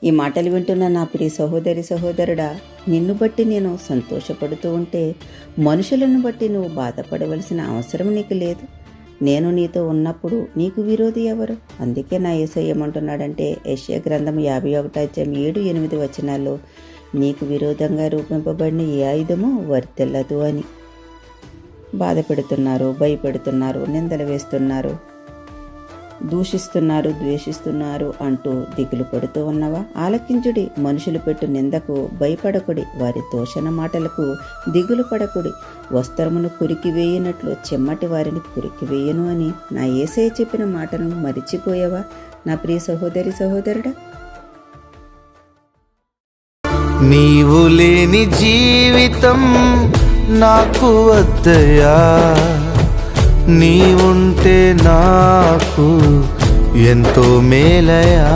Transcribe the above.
ఈ మాటలు వింటున్న నా ప్రియ సహోదరి సహోదరుడా, నిన్ను బట్టి నేను సంతోషపడుతూ ఉంటే మనుషులను బట్టి నువ్వు బాధపడవలసిన అవసరం నీకు లేదు. నేను నీతో ఉన్నప్పుడు నీకు విరోధి ఎవరు? అందుకే నా యేసయ్య ఏమంటున్నాడంటే, యెషయా గ్రంథం 51:7-8 వచనాల్లో, నీకు విరోధంగా రూపింపబడిన ఏ ఆయుధము వర్తిల్లదు అని. బాధ పెడుతున్నారు, భయపెడుతున్నారు, నిందలు వేస్తున్నారు, దూషిస్తున్నారు, ద్వేషిస్తున్నారు అంటూ దిగులు పడుతూ ఉన్నవా? ఆలకించుడి. మనుషులు పెట్టు నిందకు భయపడకుడి, వారి దూషణ మాటలకు దిగులు పడకుడి. వస్త్రమును కురికివేయనట్లు చెమ్మటి వారిని కురికివేయను అని నా యేసయ్య చెప్పిన మాటను మరిచిపోయావా నా ప్రియ సహోదరి సహోదరుడా? నీవు లేని జీవితం నాకు వద్దయా, నీవుంటే నాకు ఎంతో మేలయా.